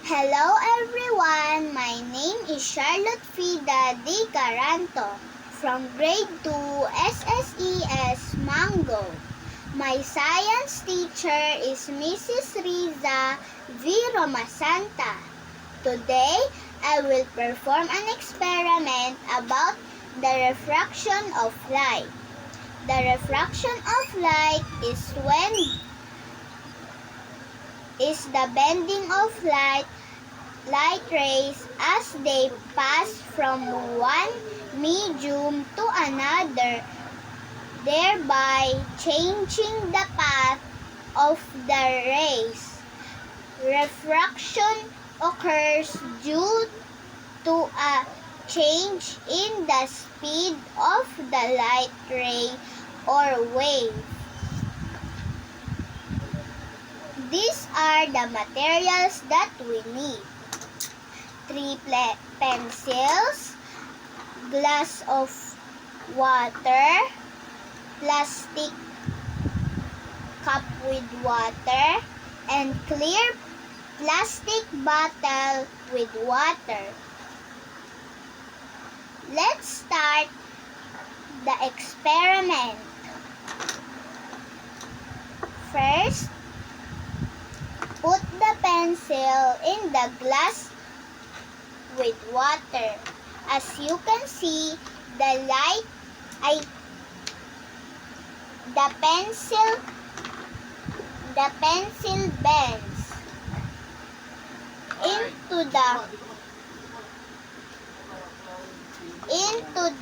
Hello everyone, my name is Charlotte Fida Di Caranto from grade 2 SSES Mango. My science teacher is Mrs. Riza V. Romasanta. Today, I will perform an experiment about the refraction of light. The refraction of light is the bending of light rays as they pass from one medium to another, thereby changing the path of the rays. Refraction occurs due to a change in the speed of the light ray or wave. These are the materials that we need: 3 pencils, glass of water, plastic cup with water, and clear plastic bottle with water. Let's start the experiment. First, put the pencil in the glass with water. As you can see, the pencil bends into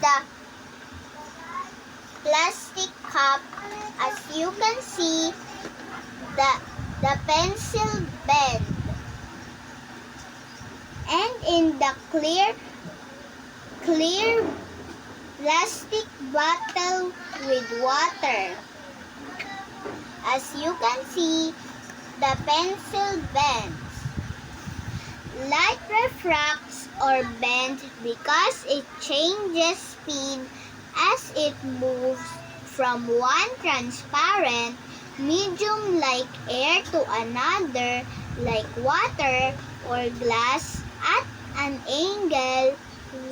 the plastic cup. As you can see, the pencil bend, and in the clear plastic bottle with water, as you can see, the pencil bends. Light refracts or bends because it changes speed as it moves from one transparent medium like air to another like water or glass at an angle,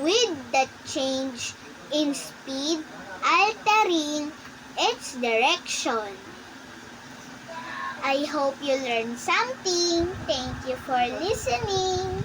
with the change in speed altering its direction. I hope you learned something. Thank you for listening.